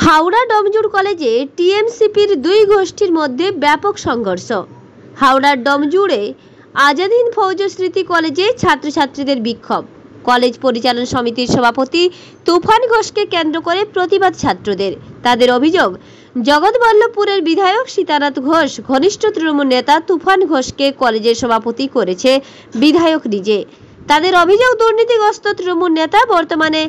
হাওড়া ডমজুড় কলেজে টিএমসিপির দুই গোষ্ঠীর মধ্যে ব্যাপক সংঘর্ষ। হাওড়ার ডমজুড়ে আজাদ হিন্দ ফৌজ স্মৃতি কলেজে ছাত্রছাত্রীদের বিক্ষোভ। কলেজ পরিচালন সমিতির সভাপতি তুফান ঘোষকে কেন্দ্র করে প্রতিবাদ ছাত্রদের। তাদের অভিযোগ, জগৎবল্লভপুরের বিধায়ক সীতানাথ ঘোষ ঘনিষ্ঠ তৃণমূল নেতা তুফান ঘোষকে কলেজের সভাপতি করেছে বিধায়ক নিজে। তাদের অভিযোগ, দুর্নীতিগ্রস্ত তৃণমূল নেতা বর্তমানে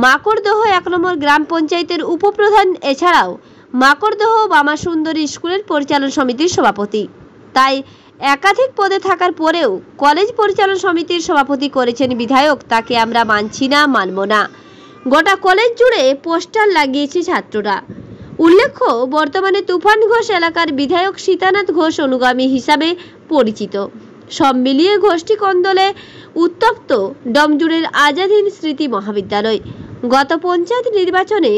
মাকড়দহ 1 নম্বর গ্রাম পঞ্চায়েতের উপপ্রধান, এছাড়াও মাকড়দহ বামাসুন্দরী স্কুলের পরিচালন সমিতির সভাপতি। তাই একাধিক পদে থাকার পরেও কলেজ পরিচালন সমিতির সভাপতি করেছেন বিধায়ক। তাকে আমরা মানছি না, মানব না। গোটা কলেজ জুড়ে পোস্টার লাগিয়েছে ছাত্ররা। উল্লেখ্য, বর্তমানে তুফান ঘোষ এলাকার বিধায়ক সীতানাথ ঘোষ অনুগামী হিসাবে পরিচিত। সব মিলিয়ে গোষ্ঠী কন্দলে উত্তপ্ত ডমজুড়ের আজাদ হিন্দ স্মৃতি মহাবিদ্যালয়। গত পঞ্চায়েত নির্বাচনে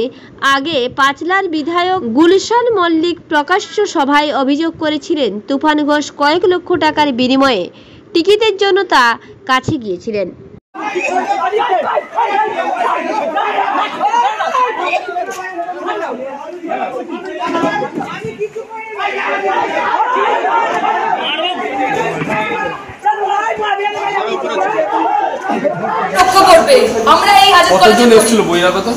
আগে পাঁচলার বিধায়ক গুলশান মল্লিক প্রকাশ্য সভায় অভিযোগ করেছিলেন তুফান ঘোষ কয়েক লক্ষ টাকার বিনিময়ে টিকিটের জন্য তা কাছে গিয়েছিলেন। আমরা এই আজাদ কলেজে এসেছিল বৈরাগত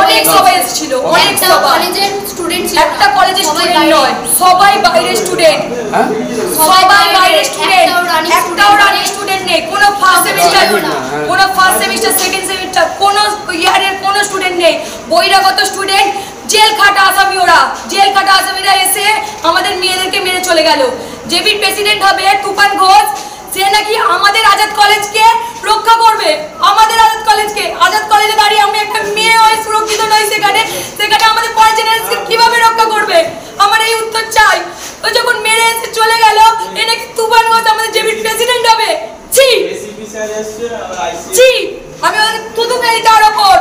অনেক সবাই এসেছিল, অনেক কলেজের স্টুডেন্ট ছিল, একটা কলেজের স্টুডেন্ট নয়, সবাই বাইরের স্টুডেন্ট, সবাই বাইরের স্টুডেন্ট, একটাও রানিং স্টুডেন্ট নেই, কোনো ফার্স্ট সেমিস্টার সেকেন্ড সেমিস্টার কোনো ইয়ারের কোনো স্টুডেন্ট নেই, বৈরাগত স্টুডেন্ট। জেল খাটা আসামিরা এসে আমাদের মেয়েদেরকে মেরে চলে গেল। জেবির প্রেসিডেন্ট হবে তুফান ঘোষ, সে নাকি আমাদের আজাদ কলেজকে রক্ষা করবে, আমাদের আজাদ কলেজে দাঁড়িয়ে আমি একটা মেয়ে হয়ে সুরক্ষিত নই, সেখানে আমাদের পরের জেনারেশন কিভাবে রক্ষা করবে? আমার এই উত্তর চাই। তো যখন মেরে এসে চলে গেল, এ নাকি তুফান ঘোষ আমাদের জেবির প্রেসিডেন্ট হবে। ছি, আমি ওদের থুতু ফেলি তার ওপর।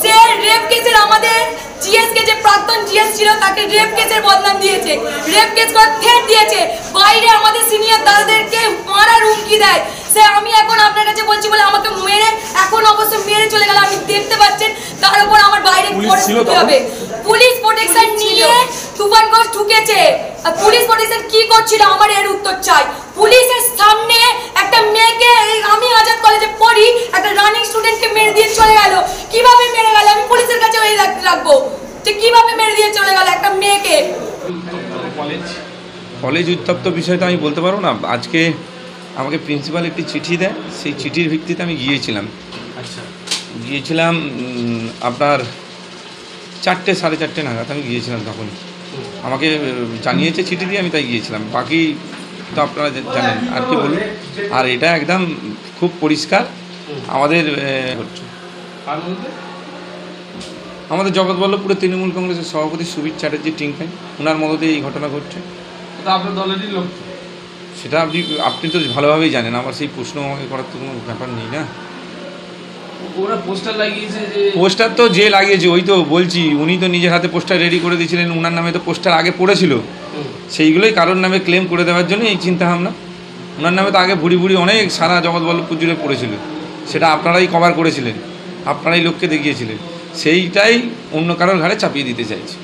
সে রেপ কেসের আমাদের জিএসকে যে প্রাক্তন জিএস ছিল তাকে রেপ কেসের বদনাম দিয়েছে, রেপ কেস করে থ্রেট দিয়েছে, বাইরে আমাদের সিনিয়র দাদাদেরকে মারার হুমকি দেয়। সে আমি এখন আপনার কাছে বলছি বলে আমাকে মেরে, এখন অবশ্য মেরে চলে গেল, আমি দেখতে পাচ্ছেন। তার উপর আমার বাইরে পরিস্থিতি হবে। পুলিশ প্রোটেকশন নিয়ে তুফান ঘোষ ঢুকেছে। পুলিশ প্রোটেকশন কি করছিল আমার এর উত্তর চাই। পুলিশের সামনে একটা মেয়েকে, আমি আজাদ কলেজে পড়ি, একটা রানিং স্টুডেন্টকে মেরে দিয়ে চলে গেল। কিভাবে মেরে গেল আমি পুলিশের কাছে ওই রাখবো যে কিভাবে মেরে দিয়ে চলে গেল একটা মেয়েকে। কলেজ উত্তপ্ত বিষয়টা আমি বলতে পারবো না। আজকে আমাকে প্রিন্সিপাল একটি চিঠি দেয়, সেই চিঠির ভিত্তিতে আমি গিয়েছিলাম। আপনার 4টে 4:30 নাগাদ আমি গিয়েছিলাম। তখন আমাকে জানিয়েছে চিঠি দিয়ে, আমি তাই গিয়েছিলাম। বাকি তো আপনারা জানেন, আর কি বলুন। আর এটা একদম খুব পরিষ্কার আমাদের জগৎবল্লভপুরের তৃণমূল কংগ্রেসের সভাপতি সুবীর চ্যাটার্জি টিঙ্কাই, ওনার মদতে এই ঘটনা ঘটছে। আপনার দলেরই লোক, সেটা আপনি তো ভালোভাবেই জানেন। আমার সেই প্রশ্ন আমাকে করার তো কোনো ব্যাপার নেই না। ওরা পোস্টার লাগিয়েছে, যে পোস্টার তো যে লাগিয়েছে ওই তো বলছি, উনি তো নিজের হাতে পোস্টার রেডি করে দিয়েছিলেন। ওনার নামে তো পোস্টার আগে পড়েছিল, সেইগুলোই কারোর নামে ক্লেম করে দেওয়ার জন্য এই চিন্তাভাবনা। ওনার নামে তো আগে ভুড়ি অনেক সারা জগৎবল্লভপুর জুড়ে পড়েছিল, সেটা আপনারাই কভার করেছিলেন, আপনারাই লোককে দেখিয়েছিলেন। সেইটাই অন্য কারোর ঘাড়ে চাপিয়ে দিতে চাইছে।